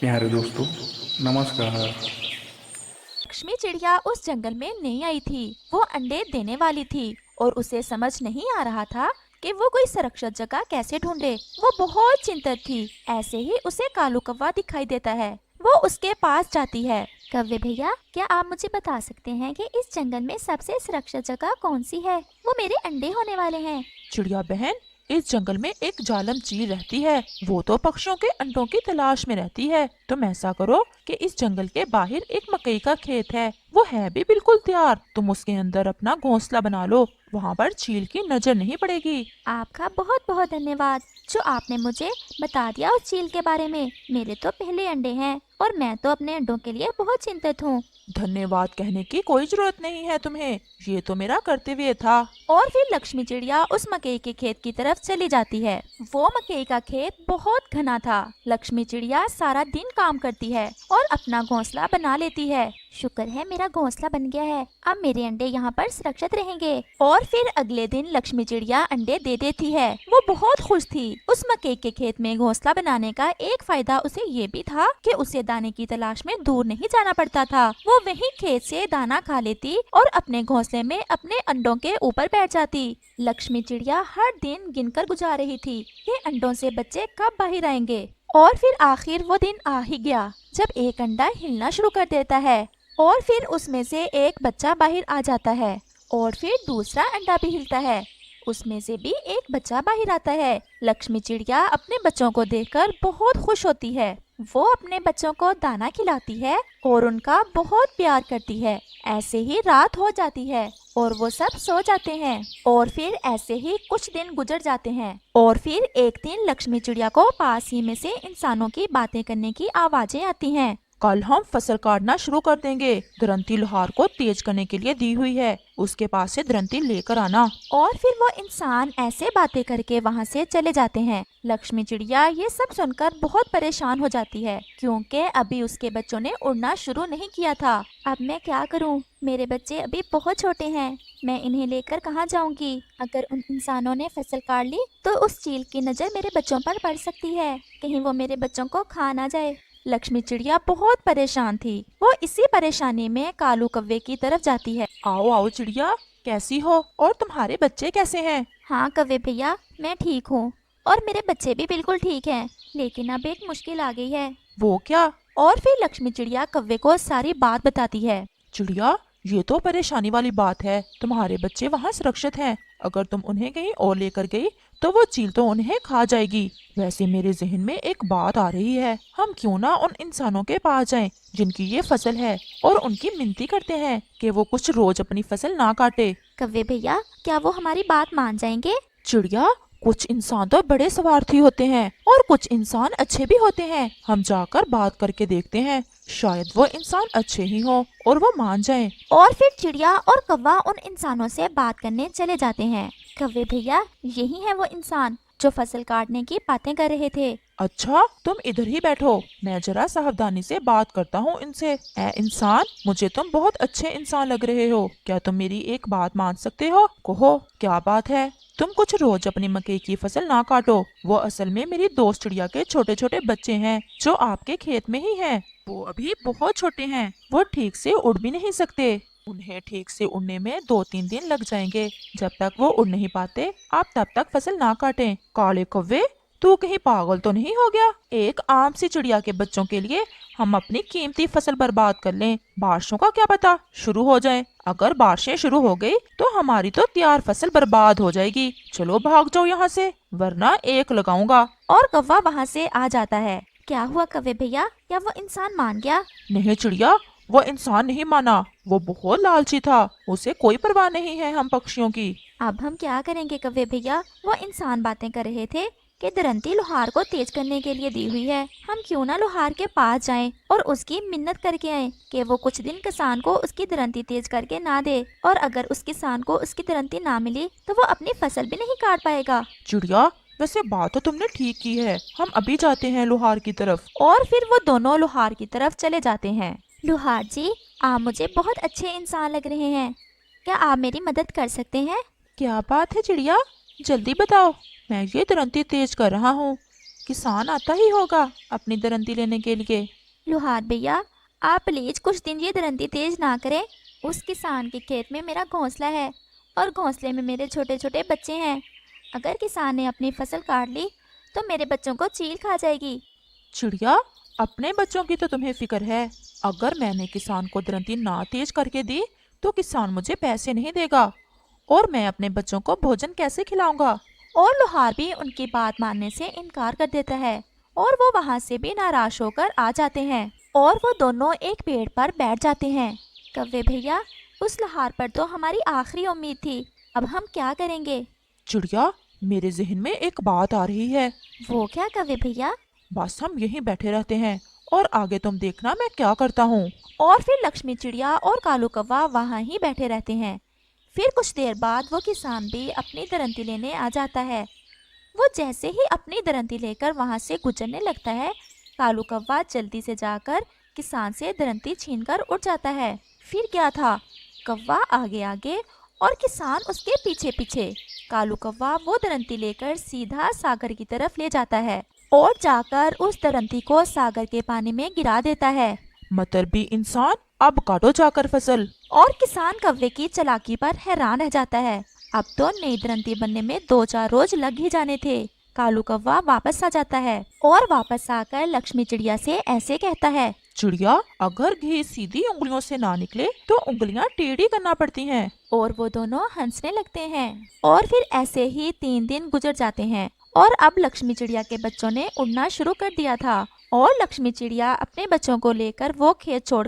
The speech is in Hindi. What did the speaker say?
प्यारे दोस्तों, नमस्कार। लक्ष्मी चिड़िया उस जंगल में नई आई थी। वो अंडे देने वाली थी और उसे समझ नहीं आ रहा था कि वो कोई सुरक्षित जगह कैसे ढूंढे। वो बहुत चिंतित थी। ऐसे ही उसे कालू कौवा दिखाई देता है। वो उसके पास जाती है। कौवे भैया, क्या आप मुझे बता सकते हैं कि इस जंगल में सबसे सुरक्षित जगह कौन सी है? वो मेरे अंडे होने वाले हैं। चिड़िया बहन, इस जंगल में एक जालम चील रहती है। वो तो पक्षियों के अंडों की तलाश में रहती है। तुम ऐसा करो कि इस जंगल के बाहर एक मकई का खेत है, वो है भी बिल्कुल तैयार। तुम उसके अंदर अपना घोंसला बना लो, वहाँ पर चील की नजर नहीं पड़ेगी। आपका बहुत बहुत धन्यवाद जो आपने मुझे बता दिया उस चील के बारे में। मेरे तो पहले अंडे हैं और मैं तो अपने अंडों के लिए बहुत चिंतित हूँ। धन्यवाद कहने की कोई जरूरत नहीं है तुम्हें, ये तो मेरा कर्तव्य था। और फिर लक्ष्मी चिड़िया उस मकई के खेत की तरफ चली जाती है। वो मकई का खेत बहुत घना था। लक्ष्मी चिड़िया सारा दिन काम करती है और अपना घोंसला बना लेती है। शुक्र है मेरा घोंसला बन गया है। अब मेरे अंडे यहाँ पर सुरक्षित रहेंगे। और फिर अगले दिन लक्ष्मी चिड़िया अंडे दे देती है। वो बहुत खुश थी। उस मकई के खेत में घोंसला बनाने का एक फायदा उसे ये भी था कि उसे दाने की तलाश में दूर नहीं जाना पड़ता था। वो वहीं खेत से दाना खा लेती और अपने घोंसले में अपने अंडों के ऊपर बैठ जाती। लक्ष्मी चिड़िया हर दिन गिनकर गुजार रही थी कि अंडों से बच्चे कब बाहर आएंगे। और फिर आखिर वो दिन आ ही गया जब एक अंडा हिलना शुरू कर देता है और फिर उसमें से एक बच्चा बाहर आ जाता है। और फिर दूसरा अंडा भी हिलता है, उसमें से भी एक बच्चा बाहर आता है। लक्ष्मी चिड़िया अपने बच्चों को देखकर बहुत खुश होती है। वो अपने बच्चों को दाना खिलाती है और उनका बहुत प्यार करती है। ऐसे ही रात हो जाती है और वो सब सो जाते हैं। और फिर ऐसे ही कुछ दिन गुजर जाते हैं। और फिर एक दिन लक्ष्मी चिड़िया को पास ही में से इंसानों की बातें करने की आवाजें आती हैं। कल हम फसल काटना शुरू कर देंगे। दरंती लोहार को तेज करने के लिए दी हुई है, उसके पास से दरंती लेकर आना। और फिर वो इंसान ऐसे बातें करके वहाँ से चले जाते हैं। लक्ष्मी चिड़िया ये सब सुनकर बहुत परेशान हो जाती है क्योंकि अभी उसके बच्चों ने उड़ना शुरू नहीं किया था। अब मैं क्या करूँ? मेरे बच्चे अभी बहुत छोटे हैं। मैं इन्हें लेकर कहाँ जाऊँगी? अगर उन इंसानों ने फसल काट ली तो उस चील की नज़र मेरे बच्चों पर पड़ सकती है। कहीं वो मेरे बच्चों को खा ना जाए। लक्ष्मी चिड़िया बहुत परेशान थी। वो इसी परेशानी में कालू कौवे की तरफ जाती है। आओ आओ चिड़िया, कैसी हो और तुम्हारे बच्चे कैसे हैं? हाँ कौवे भैया, मैं ठीक हूँ और मेरे बच्चे भी बिल्कुल ठीक हैं। लेकिन अब एक मुश्किल आ गई है। वो क्या? और फिर लक्ष्मी चिड़िया कौवे को सारी बात बताती है। चिड़िया, ये तो परेशानी वाली बात है। तुम्हारे बच्चे वहाँ सुरक्षित हैं। अगर तुम उन्हें कहीं और लेकर गई तो वो चील तो उन्हें खा जाएगी। वैसे मेरे जहन में एक बात आ रही है, हम क्यों ना उन इंसानों के पास जाएं जिनकी ये फसल है और उनकी मिन्नती करते हैं कि वो कुछ रोज अपनी फसल ना काटे। कौवे भैया, क्या वो हमारी बात मान जाएंगे? चिड़िया, कुछ इंसान तो बड़े स्वार्थी होते हैं और कुछ इंसान अच्छे भी होते हैं। हम जाकर बात करके देखते हैं, शायद वो इंसान अच्छे ही हो और वो मान जाएं। और फिर चिड़िया और कौवा उन इंसानों से बात करने चले जाते हैं। कौवे भैया, यही है वो इंसान जो फसल काटने की बातें कर रहे थे। अच्छा, तुम इधर ही बैठो, मैं जरा सावधानी से बात करता हूँ इनसे। ए इंसान, मुझे तुम बहुत अच्छे इंसान लग रहे हो। क्या तुम मेरी एक बात मान सकते हो? कहो, क्या बात है? तुम कुछ रोज अपनी मकई की फसल ना काटो। वो असल में मेरी दोस्त चिड़िया के छोटे छोटे बच्चे हैं जो आपके खेत में ही हैं। वो अभी बहुत छोटे हैं, वो ठीक से उड़ भी नहीं सकते। उन्हें ठीक से उड़ने में 2-3 दिन लग जाएंगे। जब तक वो उड़ नहीं पाते, आप तब तक फसल ना काटें। काले कौवे, तू कहीं पागल तो नहीं हो गया? एक आम सी चिड़िया के बच्चों के लिए हम अपनी कीमती फसल बर्बाद कर लें? बारिशों का क्या पता शुरू हो जाए। अगर बारिशें शुरू हो गई तो हमारी तो तैयार फसल बर्बाद हो जाएगी। चलो भाग जाओ यहाँ से, वरना एक लगाऊंगा। और कौवा वहाँ से आ जाता है। क्या हुआ कौवे भैया, क्या वो इंसान मान गया? नहीं चिड़िया, वो इंसान नहीं माना। वो बहुत लालची था, उसे कोई परवाह नहीं है हम पक्षियों की। अब हम क्या करेंगे कौवे भैया? वो इंसान बातें कर रहे थे कि दरंती लोहार को तेज करने के लिए दी हुई है। हम क्यों ना लोहार के पास जाएं और उसकी मिन्नत करके आएं कि वो कुछ दिन किसान को उसकी दरंती तेज करके ना दे। और अगर उस किसान को उसकी दरंती ना मिली तो वो अपनी फसल भी नहीं काट पाएगा। चिड़िया, वैसे बात तो तुमने ठीक की है, हम अभी जाते हैं लोहार की तरफ। और फिर वो दोनों लोहार की तरफ चले जाते हैं। लोहार जी, आप मुझे बहुत अच्छे इंसान लग रहे हैं। क्या आप मेरी मदद कर सकते हैं? क्या बात है चिड़िया, जल्दी बताओ, मैं ये तुरंत ही तेज कर रहा हूँ। किसान आता ही होगा अपनी दरंती लेने के लिए। लुहार भैया, आप प्लीज कुछ दिन ये दरंती तेज ना करें। उस किसान के खेत में मेरा घोंसला है और घोंसले में मेरे छोटे छोटे बच्चे हैं। अगर किसान ने अपनी फसल काट ली तो मेरे बच्चों को चील खा जाएगी। चिड़िया, अपने बच्चों की तो तुम्हें फिक्र है। अगर मैंने किसान को दरंती ना तेज करके दी तो किसान मुझे पैसे नहीं देगा और मैं अपने बच्चों को भोजन कैसे खिलाऊंगा। और लोहार भी उनकी बात मानने से इनकार कर देता है और वो वहाँ से भी नाराज होकर आ जाते हैं और वो दोनों एक पेड़ पर बैठ जाते हैं। कव्वे भैया, उस लोहार पर तो हमारी आखिरी उम्मीद थी, अब हम क्या करेंगे? चिड़िया, मेरे जहन में एक बात आ रही है। वो क्या कव्वे भैया? बस हम यहीं बैठे रहते हैं और आगे तुम देखना मैं क्या करता हूँ। और फिर लक्ष्मी चिड़िया और कालू कौवा वहाँ ही बैठे रहते हैं। फिर कुछ देर बाद वो किसान भी अपनी दरंती लेने आ जाता है। वो जैसे ही अपनी दरंती लेकर वहाँ से गुजरने लगता है, कालू कौवा जल्दी से जाकर किसान से दरंती छीनकर उड़ जाता है। फिर क्या था, कौवा आगे आगे और किसान उसके पीछे पीछे। कालू कौवा वो दरंती लेकर सीधा सागर की तरफ ले जाता है और जाकर उस दरंती को सागर के पानी में गिरा देता है। मतलबी इंसान, अब काटो जाकर फसल। और किसान कौवे की चालाकी पर हैरान रह जाता है। अब तो नई दरंती बनने में 2-4 रोज लग ही जाने थे। कालू कौवा वापस आ जाता है और वापस आकर लक्ष्मी चिड़िया से ऐसे कहता है, चिड़िया, अगर घी सीधी उंगलियों से ना निकले तो उंगलियां टेढ़ी करना पड़ती हैं। और वो दोनों हंसने लगते हैं। और फिर ऐसे ही 3 दिन गुजर जाते हैं और अब लक्ष्मी चिड़िया के बच्चों ने उड़ना शुरू कर दिया था और लक्ष्मी चिड़िया अपने बच्चों को लेकर वो खेत छोड़